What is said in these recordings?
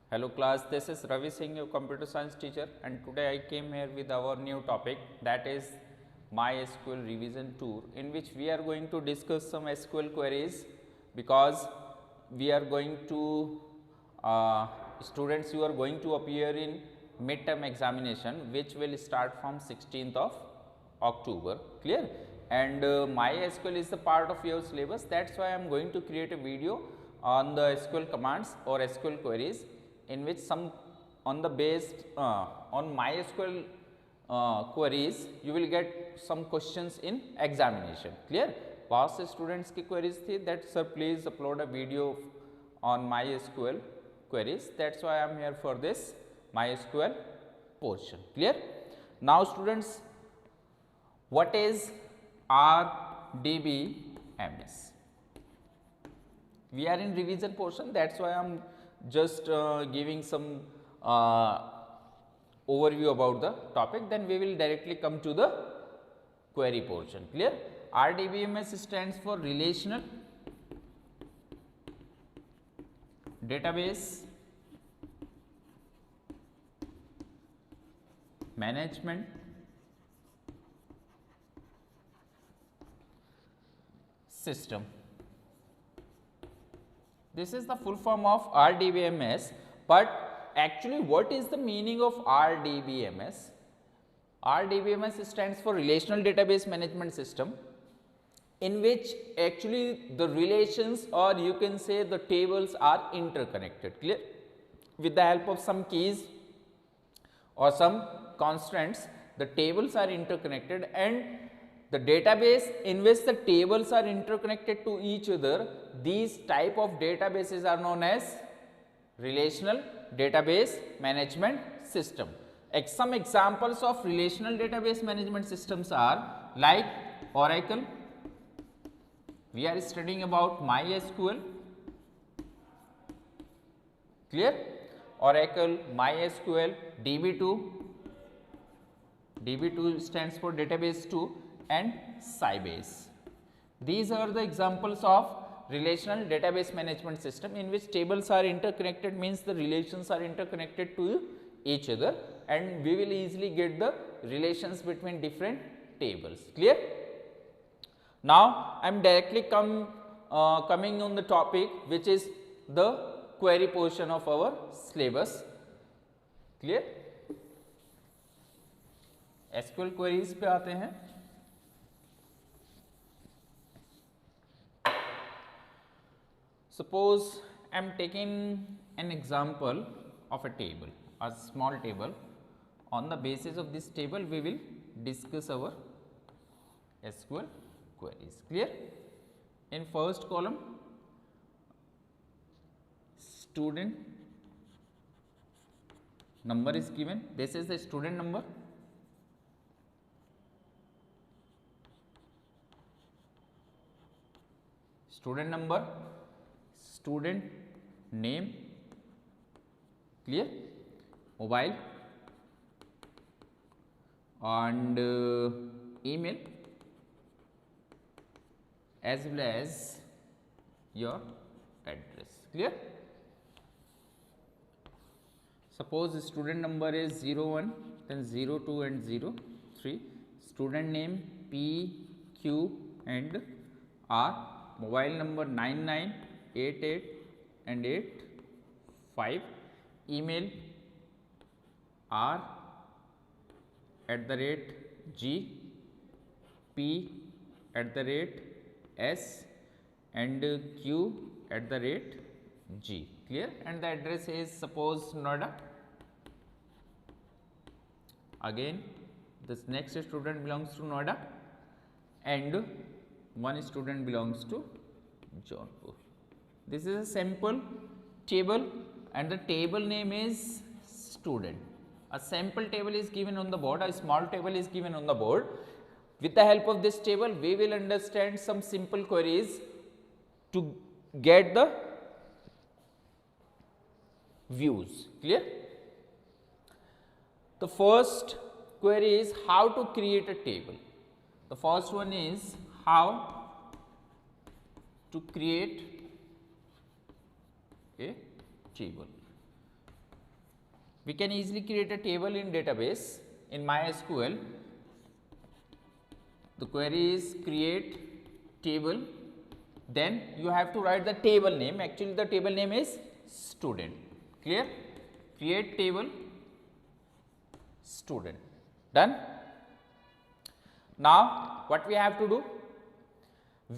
Hello class, this is Ravi Singh, your computer science teacher, and today I came here with our new topic, that is MySQL revision tour, in which we are going to discuss some SQL queries, because we are going to students, you are going to appear in midterm examination, which will start from 16th of October, clear. And MySQL is the part of your syllabus, that is why I am going to create a video on the SQL commands or SQL queries, in which some on the based on MySQL queries you will get some questions in examination, clear. Past students की queries थी that sir please upload a video on MySQL queries, that is why I am here for this MySQL portion, clear. Now students, what is RDBMS? We are in revision portion, that is why I am just giving some overview about the topic, then we will directly come to the query portion, clear. RDBMS stands for Relational Database Management System. This is the full form of RDBMS, but actually what is the meaning of RDBMS? RDBMS stands for Relational Database Management System, in which actually the relations, or you can say the tables, are interconnected, clear. With the help of some keys or some constants, the tables are interconnected, and the database in which the tables are interconnected to each other, these type of databases are known as Relational Database Management System. Some examples of Relational Database Management Systems are like Oracle, we are studying about MySQL, clear. Oracle, MySQL, DB2 stands for Database 2, and Sybase. These are the examples of Relational Database Management System, in which tables are interconnected, means the relations are interconnected to each other, and we will easily get the relations between different tables, clear. Now I am directly coming on the topic, which is the query portion of our syllabus, clear. SQL queries पे आते हैं. Suppose I am taking an example of a table, a small table. On the basis of this table, we will discuss our SQL queries, clear. In first column, student number is given. This is the student number. Student number, student name, clear, mobile, and email, as well as your address, clear. Suppose student number is 01, then 02 and 03, student name P, Q and R, mobile number 9988 and 85, email r@g, p@s and q@g, clear. And the address is suppose Noida. Again this next student belongs to Noida, and one student belongs to Jaunpur. This is a sample table, and the table name is student. A sample table is given on the board, a small table is given on the board. With the help of this table, we will understand some simple queries to get the views, clear. The first query is how to create a table. The first one is how to create a table. we can easily create a table in database in MySQL. The query is create table, then you have to write the table name. Actually the table name is student. Clear? Create table student. Done. Now what we have to do?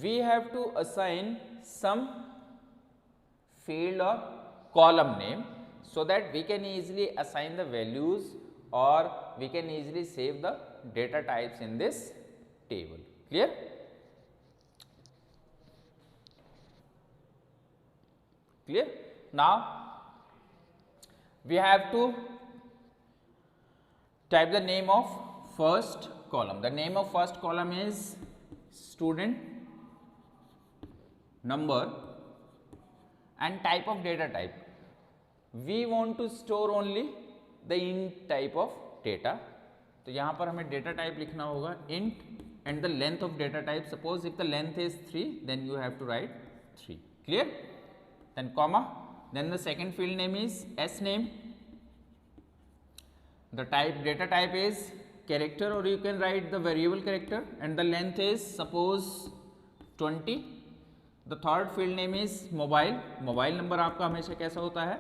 We have to assign some field or column name, so that we can easily assign the values or we can easily save the data types in this table. Clear? Clear? Now we have to type the name of first column. The name of first column is student number and type of data type. We want to store only the int type of data. तो यहाँ पर हमें data type लिखना होगा int and the length of data type. Suppose if the length is 3, then you have to write 3. Clear? Then comma. Then the second field name is s name. The type data type is character, or you can write the variable character, and the length is suppose 20. The third field name is mobile. Mobile number आपका हमेशा कैसा होता है?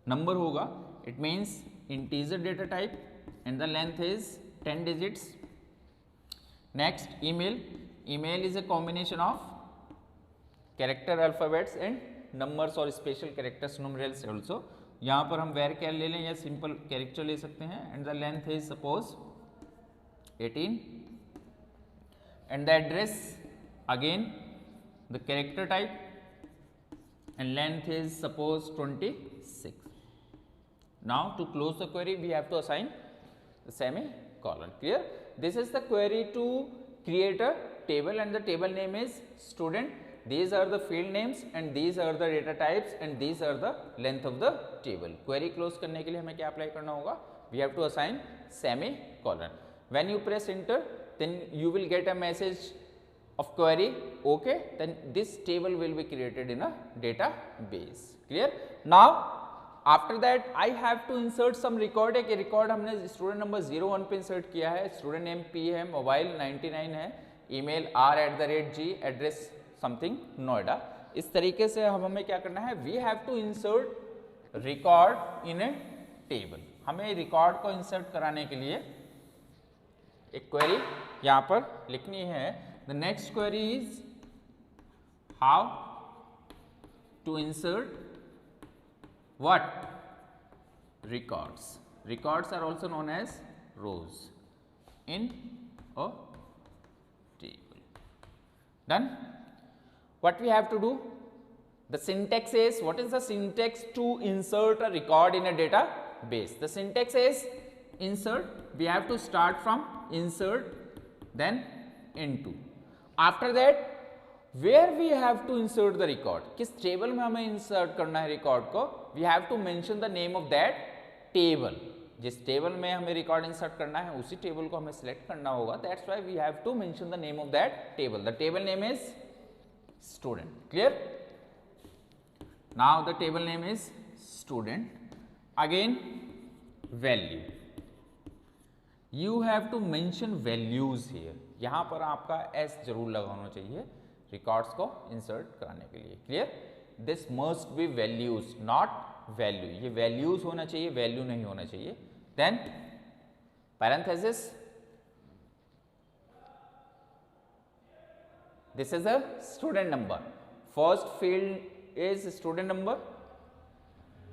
Number होगा. It means integer data type and the length is 10 digits. Next, email. Email is a combination of character alphabets and numbers or special characters numerals also. यहाँ पर हम varchar ले लें या simple character ले सकते हैं, and the length is suppose 18, and the address again the character type and length is suppose 26. Now to close the query we have to assign the semicolon. Clear? This is the query to create a table, and the table name is student. These are the field names and these are the data types and these are the length of the table. Query close करने के लिए हमें क्या apply करना होगा? We have to assign semicolon. When you press enter, then you will get a message of query. Okay, then this table will be created in a database. Clear? Now after that I have to insert some record. एक record हमने student number 01 पे insert किया है, student name P है, mobile 99 है, email r@g, address something Noida. इस तरीके से हमें क्या करना है? We have to insert record in a table. हमें record को insert कराने के लिए एक query यहाँ पर लिखनी है. The next query is how to insert what? Records. Records are also known as rows in a table. Done? What we have to do? The syntax is, what is the syntax to insert a record in a database? The syntax is insert. We have to start from insert, then into. After that, where we have to insert the record? किस table में हमें insert करना है record को? We have to mention the name of that table. जिस table में हमें record insert करना है उसी table को हमें select करना होगा. That's why we have to mention the name of that table. The table name is student. Clear? Now the table name is student. Again, value. You have to mention values here. यहाँ पर आपका s जरूर लगा होना चाहिए records को insert कराने के लिए. Clear? This must be values, not value. ये values होना चाहिए, value नहीं होना चाहिए. Then parenthesis. This is a student number. First field is student number.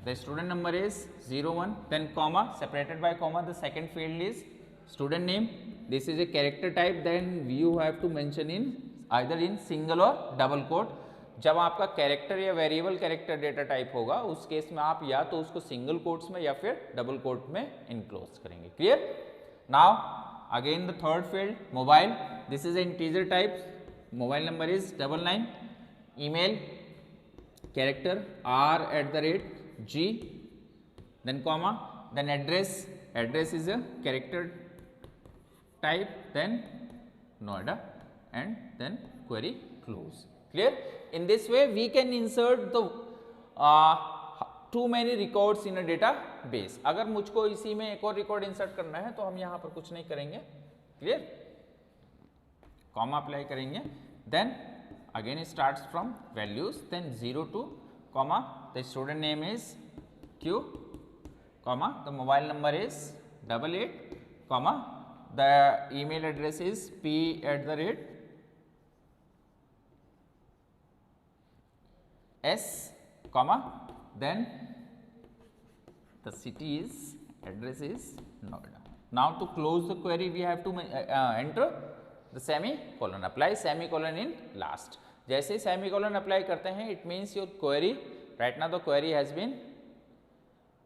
The student number is 01. Then comma, separated by comma. The second field is student name. This is a character type. Then you have to mention in either in single or double quote. जब आपका character या variable character data type होगा उस case में आप या तो उसको सिंगल कोट्स में या फिर डबल कोट में इनक्लोज करेंगे. Clear? Now again the third field mobile. This is integer type. Mobile number is 99. Email character r@g, then comma, then address is a character type, then Noida, and then query close. Clear? In this way we can insert the too many records in a database. अगर मुझको इसी में एक और record insert करना है तो हम यहाँ पर कुछ नहीं करेंगे, क्लियर, कॉमा अप्लाई करेंगे, then again starts from values, then 0 to comma the student name is Q, comma the mobile number is 88, comma the email address is p@s, comma then the city is address is Noida. Now to close the query we have to enter the semicolon, apply semicolon in last. जैसे semicolon apply करते हैं it means your query right now the query has been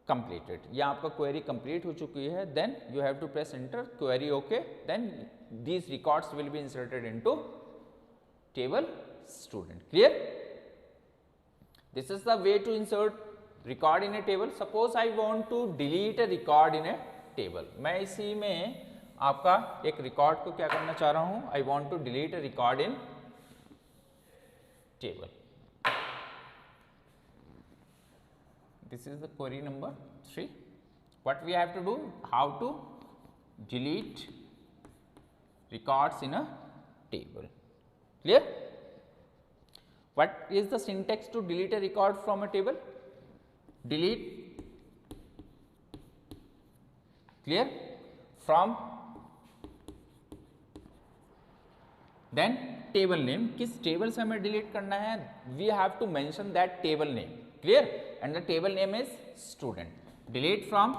completed, या आपका query complete हो चुकी है, then you have to press enter, query okay, then these records will be inserted into table student, clear. This is the way to insert record in a table. Suppose I want to delete a record in a table, मैं इसी में आपका एक record को क्या करना चाह रहा हूं, I want to delete a record in table. This is the query number 3. What we have to do, how to delete records in a table, clear. What is the syntax to delete a record from a table? Delete, clear, from, then table name, किस table से हमें delete करना है, we have to mention that table name, clear, and the table name is student. Delete from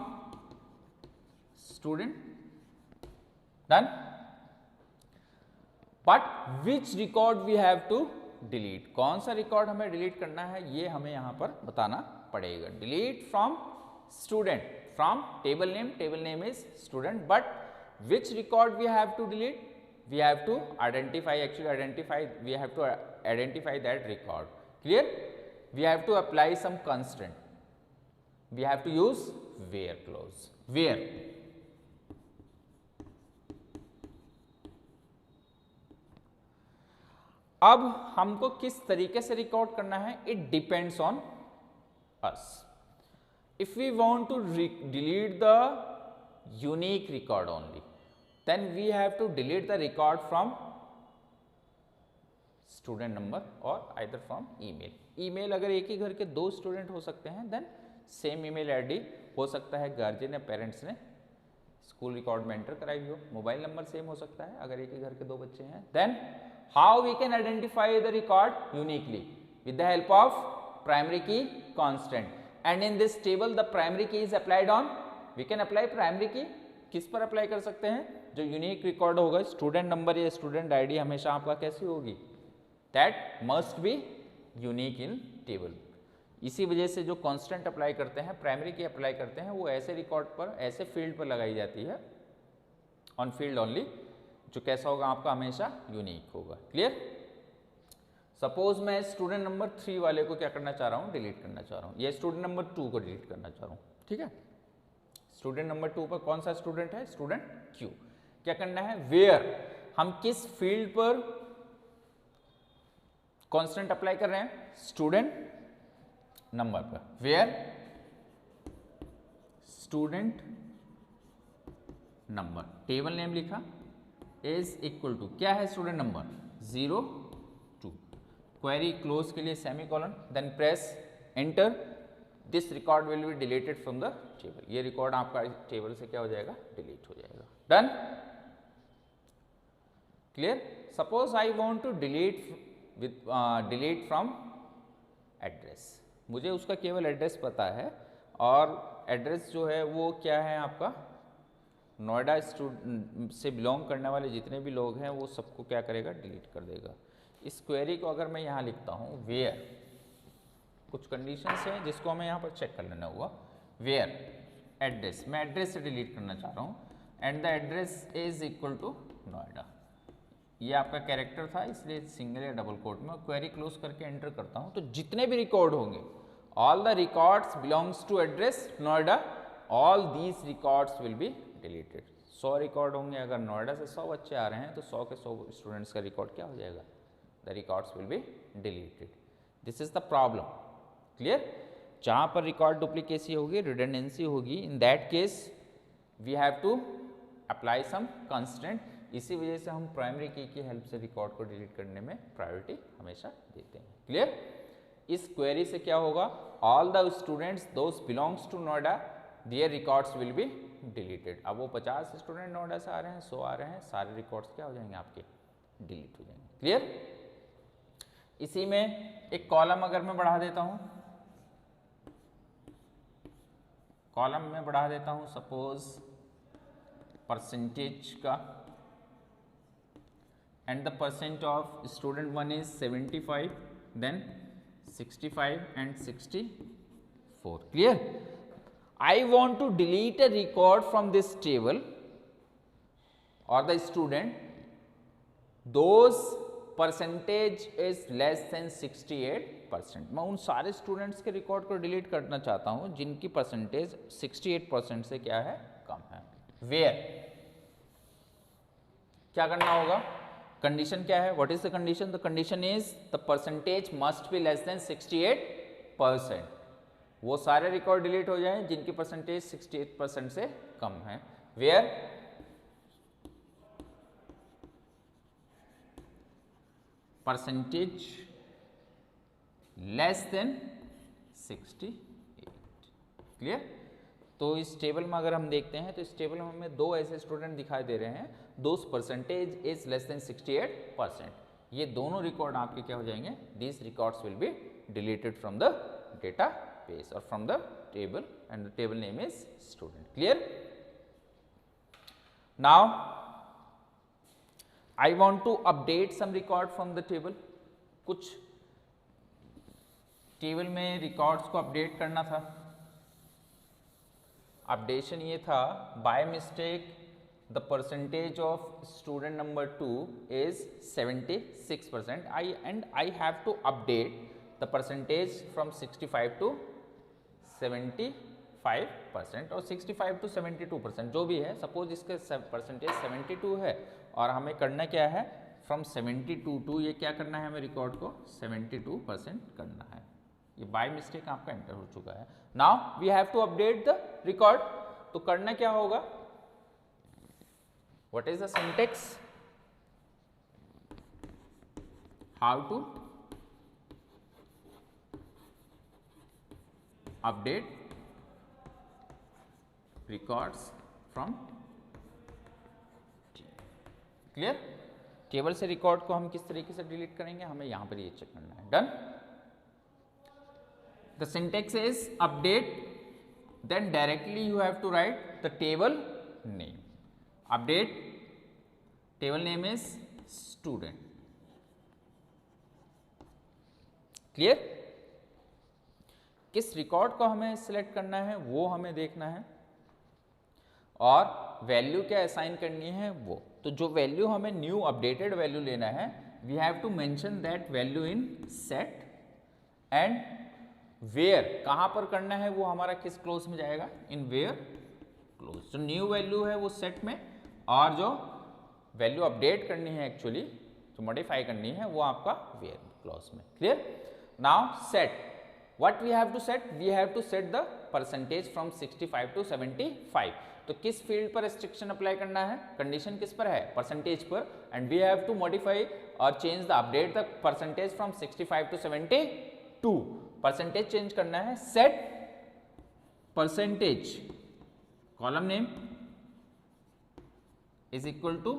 student, done. But which record we have to delete, कौन सा record हमें delete करना है ये हमें यहाँ पर बताना पड़ेगा. Delete from student, from table name is student, but which record we have to delete, we have to identify, we have to identify that record, clear. We have to apply some constraint, we have to use where clause, where, अब हमको किस तरीके से record करना है, it depends on us. If we want to delete the unique record only, then we have to delete the record from student number और either from email. Email अगर एक ही घर के 2 स्टूडेंट हो सकते हैं, देन सेम ईमेल आईडी हो सकता है गार्जियन या पेरेंट्स ने स्कूल रिकॉर्ड में एंटर कराई हो. मोबाइल नंबर सेम हो सकता है अगर एक ही घर के 2 बच्चे हैं. Then how we can identify the record uniquely, with the help of primary key constant, and in this table the primary key is applied on, we can apply primary key किस पर अप्लाई कर सकते हैं, जो unique record होगा student number या student ID हमेशा आपका कैसी होगी, that must be unique in table. इसी वजह से जो कांस्टेंट अप्लाई करते हैं, प्राइमरी की अप्लाई करते हैं, वो ऐसे रिकॉर्ड पर, ऐसे फील्ड पर लगाई जाती है, ऑन फील्ड ओनली, जो कैसा होगा आपका हमेशा यूनिक होगा, क्लियर. सपोज मैं स्टूडेंट नंबर 3 वाले को क्या करना चाह रहा हूँ, डिलीट करना चाह रहा हूँ, या स्टूडेंट नंबर 2 को डिलीट करना चाह रहा हूँ, ठीक है. स्टूडेंट नंबर 2 पर कौन सा स्टूडेंट है, स्टूडेंट Q. क्या करना है, वेयर, हम किस फील्ड पर कांस्टेंट अप्लाई कर रहे हैं, स्टूडेंट नंबर पर, where student number, table name लिखा, इज इक्वल टू क्या है, स्टूडेंट नंबर 0 2, क्वेरी क्लोज के लिए semicolon, then press enter, this record will be deleted from the table. ये रिकॉर्ड आपका टेबल से क्या हो जाएगा, डिलीट हो जाएगा. Done, clear. Suppose I want to delete from address, मुझे उसका केवल एड्रेस पता है, और एड्रेस जो है वो क्या है आपका, नोएडा से बिलोंग करने वाले जितने भी लोग हैं वो सबको क्या करेगा, डिलीट कर देगा. इस क्वेरी को अगर मैं यहाँ लिखता हूँ वेयर, कुछ कंडीशंस हैं जिसको हमें यहाँ पर चेक कर लेना होगा. वेयर एड्रेस, मैं एड्रेस से डिलीट करना चाह रहा हूँ, and the address is equal to Noida. ये आपका कैरेक्टर था इसलिए सिंगल या डबल कोट में. क्वेरी क्लोज करके एंटर करता हूँ, तो जितने भी रिकॉर्ड होंगे, all the records belongs to address Noida, all these records will be deleted. 100 record होंगे, अगर नोएडा से 100 बच्चे आ रहे हैं तो 100 के 100 स्टूडेंट्स का रिकॉर्ड क्या हो जाएगा, the records will be deleted. This is the problem, clear. जहाँ पर रिकॉर्ड डुप्लीकेसी होगी, रिडंडेंसी होगी, in that case we have to apply some constraint. इसी वजह से हम प्राइमरी की हेल्प से रिकॉर्ड को डिलीट करने में प्रायोरिटी हमेशा देते हैं। क्लियर? इस क्वेरी से क्या होगा, all the students those belongs to Noida their records will be deleted. अब वो 50 स्टूडेंट नोएडा से आ रहे हैं, 100 आ रहे हैं, सारे रिकॉर्ड्स क्या हो जाएंगे आपके, डिलीट हो जाएंगे। क्लियर? इसी में एक कॉलम अगर मैं बढ़ा देता हूं, कॉलम में बढ़ा देता हूं सपोज परसेंटेज का, and the percent of student 1 is 75, then 65 and 64. Clear? I want to delete a record from this table or the student those percentage is less than 68%. मैं उन सारे स्टूडेंट्स के रिकॉर्ड को डिलीट करना चाहता हूं जिनकी परसेंटेज 68% से क्या है, कम है। वेयर क्या करना होगा, कंडीशन क्या है, what is the condition, the condition is the percentage must be less than 68%। वो सारे रिकॉर्ड डिलीट हो जाएं जिनकी परसेंटेज 68% से कम है। Where percentage less than 68। Clear? तो इस टेबल में अगर हम देखते हैं तो इस टेबल में हमें दो ऐसे स्टूडेंट दिखाई दे रहे हैं, those percentage is less than 68%। ये दोनों रिकॉर्ड आपके क्या हो जाएंगे, these records will be deleted from the database और from the table, and the table name is student. Clear? Now I want to update some record from the table. कुछ table में records को update करना था। Updation ये था, by mistake the percentage of student number 2 is 76%, I have to update the percentage from 65 to 75% और 65 to 72% जो भी है, सपोज इसके परसेंटेज 72 है और हमें करना क्या है, फ्रॉम 72 टू ये क्या करना है, हमें रिकॉर्ड को 72% करना है। ये बाय मिस्टेक आपका एंटर हो चुका है। Now we have to update the record. तो करना क्या होगा, what is the syntax, how to update records from. Clear? Table से रिकॉर्ड को हम किस तरीके से डिलीट करेंगे, हमें यहां पर ये चेक करना है। Done? The syntax is update, then directly you have to write the table name. Update, table name is student. Clear? किस रिकॉर्ड को हमें सिलेक्ट करना है वो हमें देखना है और वैल्यू क्या असाइन करनी है वो। तो जो वैल्यू हमें न्यू अपडेटेड वैल्यू लेना है, we have to mention that value in set, and where कहां पर करना है वो हमारा किस क्लोज में जाएगा, इन वेयर क्लोज। जो न्यू वैल्यू है वो सेट में, और जो वैल्यू अपडेट करनी है एक्चुअली जो मॉडिफाई करनी है वो आपका वेयर क्लोज में। Clear? Now set, what we have to set, we have to set the percentage from 65 to 75। तो किस फील्ड पर रिस्ट्रिक्शन अप्लाई करना है, कंडीशन किस पर है, परसेंटेज पर, and we have to modify और change the update the percentage from 65 to 72। Percentage change करना है, set percentage column name is equal to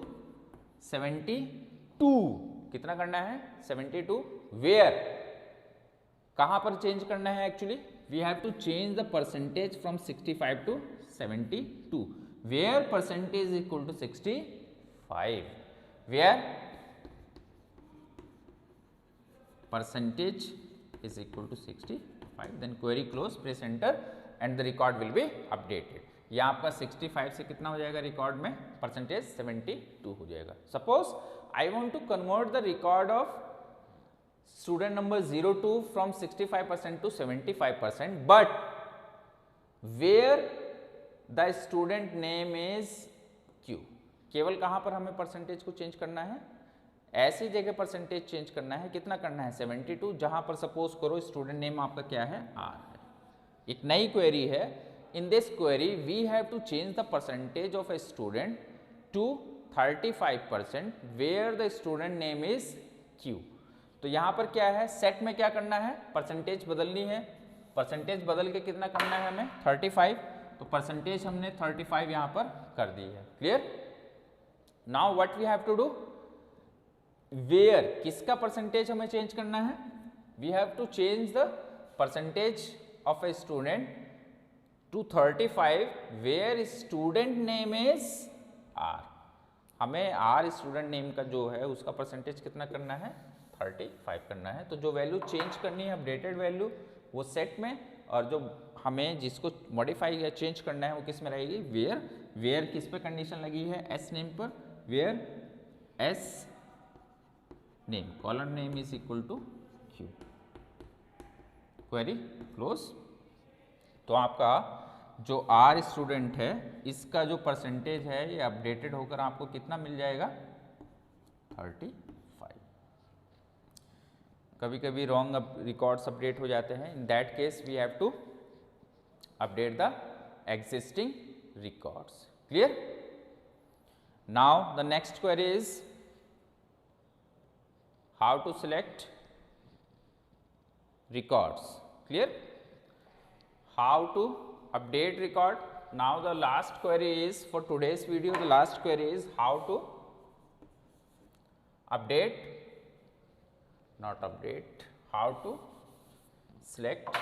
72। कितना करना है, 72। वेयर कहां पर चेंज करना है, actually we have to change the percentage from 65 to 72। Where percentage is equal to 65, where percentage is equal to 65, then query close, press enter and the record will be updated। ये आपका 65 से कितना हो जाएगा record में, percentage 72 हो जाएगा। Suppose I want to convert the record of student number 02 from 65% to 75%, but where the student name is Q. केवल कहां पर हमें परसेंटेज को चेंज करना है, ऐसी जगह परसेंटेज चेंज करना है, कितना करना है, 72, जहां पर सपोज करो स्टूडेंट नेम आपका क्या है, आर है। एक नई क्वेरी है। In this query we have to change the percentage of a student to 35% where the student name is Q. तो यहाँ पर क्या है, सेट में क्या करना है, परसेंटेज बदलनी है। परसेंटेज बदल के कितना करना है हमें, 35। तो परसेंटेज हमने 35 यहाँ पर कर दी है। Clear. Now what we have to do, where किसका परसेंटेज हमें चेंज करना है, we have to change the percentage of a student to 35 where student name is R. हमें आर स्टूडेंट नेम का जो है उसका परसेंटेज कितना करना है, 35 करना है। तो जो वैल्यू चेंज करनी है अपडेटेड वैल्यू वो सेट में, और जो हमें जिसको मॉडिफाई या चेंज करना है वो किस में रहेगी, वेयर। वेयर किस पे कंडीशन लगी है, एस नेम पर, where S name column name is equal to Q. Query close. तो आपका जो आर स्टूडेंट है इसका जो परसेंटेज है ये अपडेटेड होकर आपको कितना मिल जाएगा, 35। कभी कभी रॉन्ग रिकॉर्ड्स अपडेट हो जाते हैं, in that case we have to update the existing records. Clear. Now the next query is how to select records. Clear. How to update record. Now the last query is for today's video, the last query is how to update, not update, how to select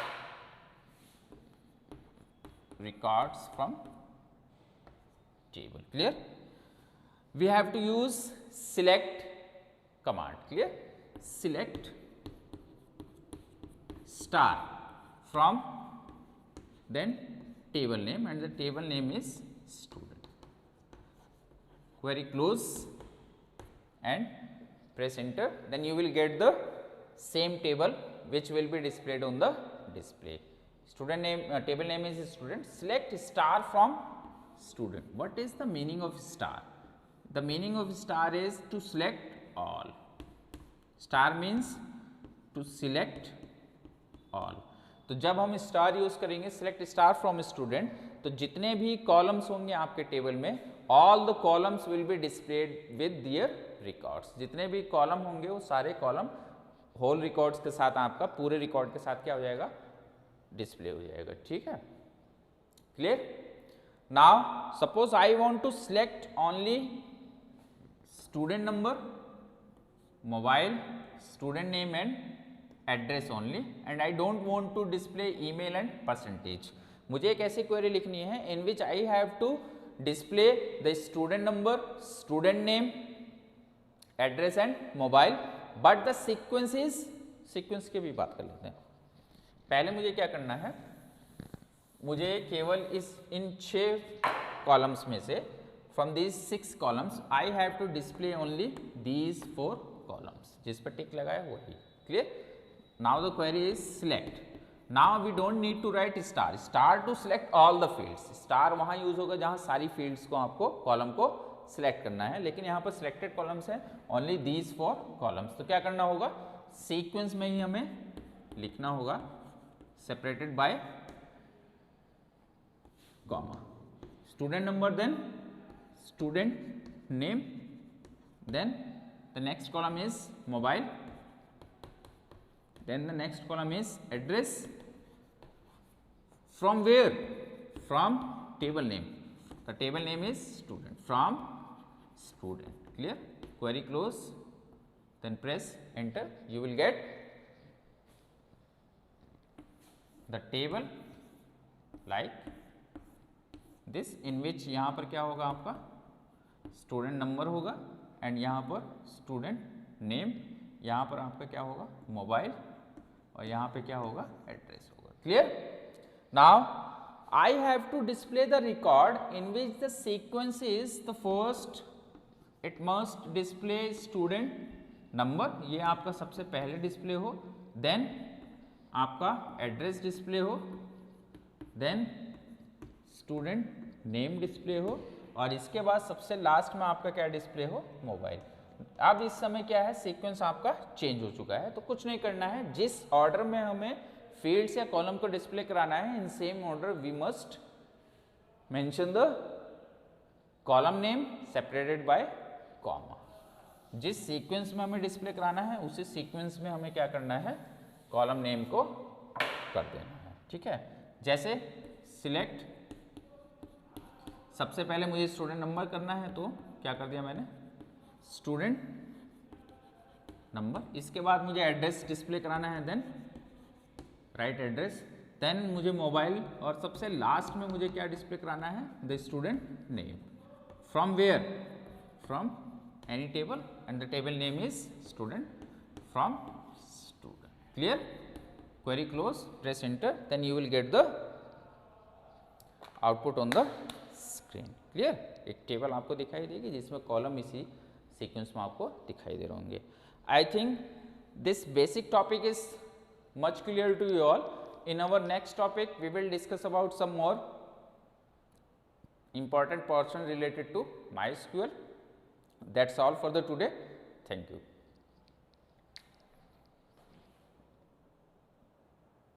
records from table. Clear. We have to use select command. Clear. Select star from then table name, and the table name is student. Query close and press enter, then you will get the same table which will be displayed on the display. Student name, table name is student. Select star from student. What is the meaning of star? The meaning of star is to select all. Star means to select all. तो जब हम star use करेंगे, select star from student, तो जितने भी columns होंगे आपके table में, all the columns will be displayed with their records. जितने भी कॉलम होंगे वो सारे कॉलम होल रिकॉर्ड्स के साथ, आपका पूरे रिकॉर्ड के साथ क्या हो जाएगा, डिस्प्ले हो जाएगा। ठीक है। Clear. Now suppose I want to select only student number, mobile, student name and address only, and I don't want to display email and percentage. मुझे एक ऐसी क्वेरी लिखनी है in which I have to display the student number, student name, address and mobile, but the sequence is, sequence की भी बात कर लेते हैं। पहले मुझे क्या करना है, मुझे केवल इन 6 कॉलम्स में से, from these 6 columns I have to display only these 4 columns, जिस पर टिक लगाया वही। Clear. Now the query is select. Now we don't need to write star, star to select all the fields. Star वहां use होगा जहां सारी fields को आपको कॉलम को सिलेक्ट करना है, लेकिन यहाँ पर सिलेक्टेड कॉलम्स है ओनली दीज 4 कॉलम्स। तो क्या करना होगा, सीक्वेंस में ही हमें लिखना होगा, separated by comma, student number, then student name, then the next column is mobile, then the next column is address, from where, from table name, the table name is student, from student. Clear. Query close, then press enter, you will get the table like this, in which यहाँ पर क्या होगा, आपका student number होगा, and यहाँ पर student name, यहाँ पर आपका क्या होगा, मोबाइल, और यहाँ पे क्या होगा, एड्रेस होगा। Clear. Now I have to display the record in which the sequence is the first, it must display student number, ये आपका सबसे पहले डिस्प्ले हो, देन आपका एड्रेस डिस्प्ले हो, देन स्टूडेंट नेम डिस्प्ले हो, और इसके बाद सबसे लास्ट में आपका क्या डिस्प्ले हो, मोबाइल। अब इस समय क्या है, सीक्वेंस आपका चेंज हो चुका है, तो कुछ नहीं करना है, जिस ऑर्डर में हमें फील्ड्स या कॉलम को डिस्प्ले कराना है in same order we must mention the column name separated by comma. जिस सीक्वेंस में हमें डिस्प्ले कराना है उसी सीक्वेंस में हमें क्या करना है, कॉलम नेम को कर देना है। ठीक है, जैसे सिलेक्ट, सबसे पहले मुझे स्टूडेंट नंबर करना है तो क्या कर दिया मैंने, स्टूडेंट नंबर। इसके बाद मुझे एड्रेस डिस्प्ले कराना है, देन राइट एड्रेस, देन मुझे मोबाइल, और सबसे लास्ट में मुझे क्या डिस्प्ले कराना है, the student name. From where, from any table and the table name is student, from student. Clear? Query close, press enter, then you will get the output on the screen. Clear? एक table आपको दिखाई देगी जिसमें column इसी sequence में आपको दिखाई दे रहे होंगे। I think this basic topic is much clear to you all. In our next topic, we will discuss about some more important portion related to MySQL. That's all for the today. Thank you.